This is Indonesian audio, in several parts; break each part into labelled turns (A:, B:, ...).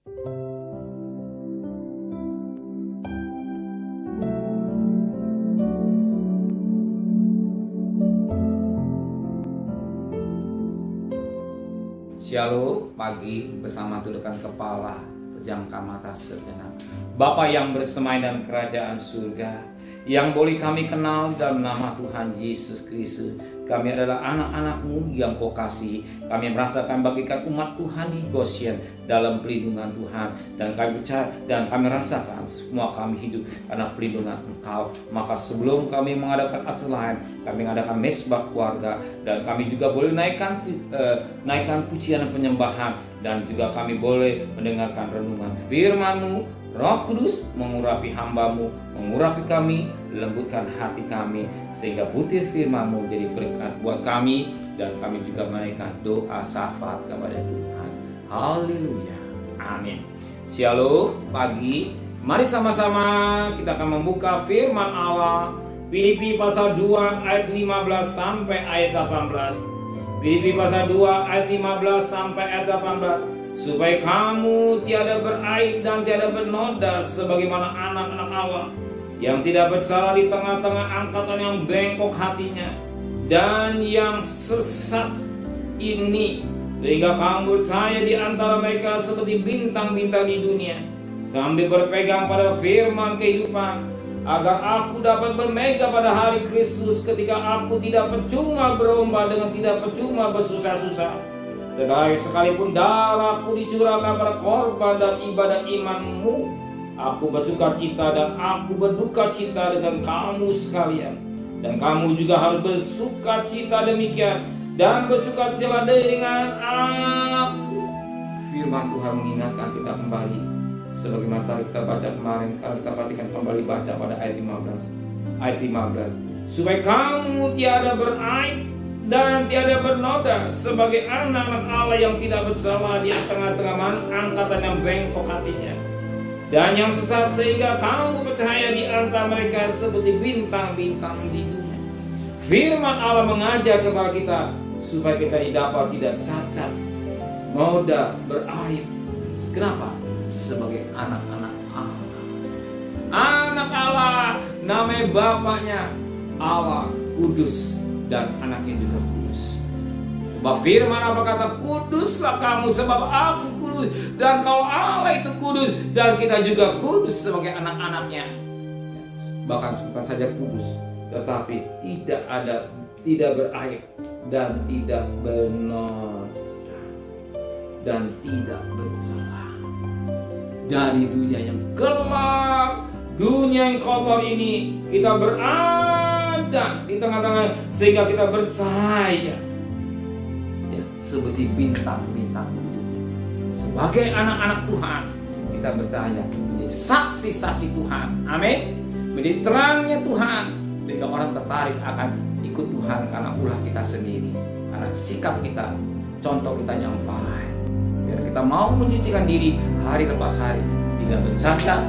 A: Shalom, pagi bersama tundukkan kepala, pejamkan mata sejenak. Bapa yang bersemai dalam kerajaan surga, yang boleh kami kenal dalam nama Tuhan Yesus Kristus. Kami adalah anak-anak-Mu yang Kau kasih. Kami merasakan bagikan umat Tuhan di Goshen dalam pelindungan Tuhan. Dan kami percaya dan kami rasakan semua kami hidup karena pelindungan Engkau. Maka sebelum kami mengadakan aslahan, kami mengadakan mesbah keluarga. Dan kami juga boleh naikkan pujian dan penyembahan. Dan juga kami boleh mendengarkan renungan firman-Mu. Roh Kudus mengurapi hamba-Mu, mengurapi kami, lembutkan hati kami, sehingga butir firman-Mu jadi berkat buat kami, dan kami juga menaikkan doa syafaat kepada Tuhan. Haleluya, amin. Shalom, pagi, mari sama-sama kita akan membuka firman Allah, Filipi pasal 2 ayat 15 sampai ayat 18. Filipi pasal 2 ayat 15 sampai ayat 18. Supaya kamu tiada beraib dan tiada bernoda sebagaimana anak-anak Allah yang tidak bercela di tengah-tengah angkatan yang bengkok hatinya dan yang sesat ini, sehingga kamu percaya di antara mereka seperti bintang-bintang di dunia, sambil berpegang pada firman kehidupan, agar aku dapat bermegah pada hari Kristus, ketika aku tidak percuma berlomba dengan tidak percuma bersusah-susah. Tetapi sekalipun darahku dicurahkan pada korban dan ibadah iman-Mu, aku bersuka cita dan aku berduka cita dengan kamu sekalian. Dan kamu juga harus bersuka cita demikian dan bersuka cita dengan aku. Firman Tuhan mengingatkan kita kembali, sebagaimana tadi kita baca kemarin, kalau kita perhatikan kembali baca pada ayat 15. Ayat 15. Supaya kamu tiada beraib dan tiada bernoda sebagai anak-anak Allah yang tidak bersalah di tengah-tengah angkatan yang bengkok hatinya dan yang sesat, sehingga kamu percaya di antara mereka seperti bintang-bintang di dunia. Firman Allah mengajar kepada kita supaya kita tidak cacat, noda, beraib. Kenapa? Sebagai anak-anak Allah. Anak Allah, namanya bapaknya Allah kudus, dan anaknya juga kudus. Sebab firman apa kata? Kuduslah kamu sebab aku kudus. Dan kalau Allah itu kudus, dan kita juga kudus sebagai anak-anaknya. Bahkan bukan saja kudus, tetapi tidak beraib dan tidak bernoda dan tidak bersalah. Dari dunia yang gelap, dunia yang kotor ini, kita berada di tengah-tengah, sehingga kita percaya ya, seperti bintang-bintang itu. Sebagai anak-anak Tuhan, kita percaya menjadi saksi-saksi Tuhan. Amin. Menjadi terangnya Tuhan, sehingga orang tertarik akan ikut Tuhan karena ulah kita sendiri, karena sikap kita, contoh kita yang baik. Biar kita mau mencucikan diri hari lepas hari, tidak bercacat,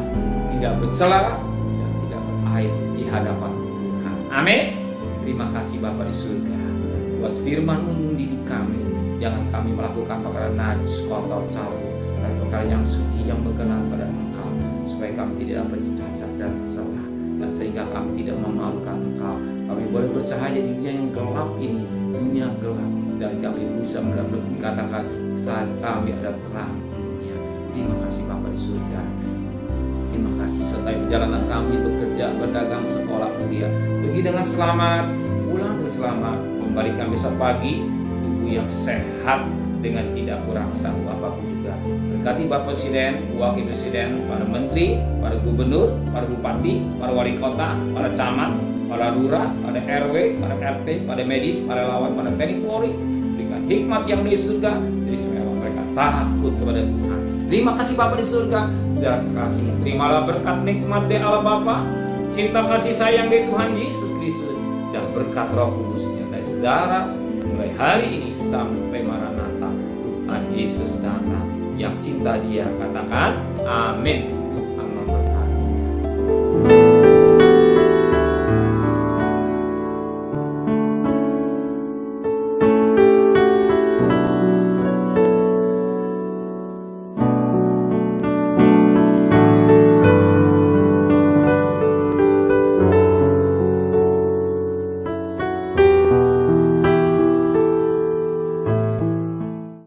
A: tidak bercela, dan tidak beraib di hadapan Tuhan. Amin. Terima kasih Bapa di surga buat firman-Mu mendidik kami. Jangan kami melakukan perkara najis, kotor, cabul, dan perkara yang suci yang berkenan pada Engkau, supaya kami tidak dapat cacat dan salah, dan sehingga kami tidak memalukan Engkau. Kami boleh bercahaya di dunia yang gelap ini, dunia gelap, dan kami bisa dikatakan saat kami ada terang dunia. Terima kasih Bapa di surga. Terima kasih sertai perjalanan kami bekerja, berdagang, sekolah, kuliah. Pergi dengan selamat, pulang dengan selamat, kembalikan besok pagi tubuh yang sehat dengan tidak kurang satu apapun juga. Berkati Bapak Presiden, Wakil Presiden, para Menteri, para Gubernur, para Bupati, para Wali Kota, para Camat, para Lurah, para RW, para RT, para medis, para lawan, para TNI Polri. Berikan hikmat yang di surga, jadi supaya mereka takut kepada Tuhan. Terima kasih Bapa di surga, saudara kekasih. Terimalah berkat nikmat dari Allah Bapa, cinta kasih sayang dari Tuhan Yesus Kristus, dan berkat Roh Kudus menyertai saudara mulai hari ini sampai Maranatha Tuhan Yesus datang. Yang cinta Dia katakan amin.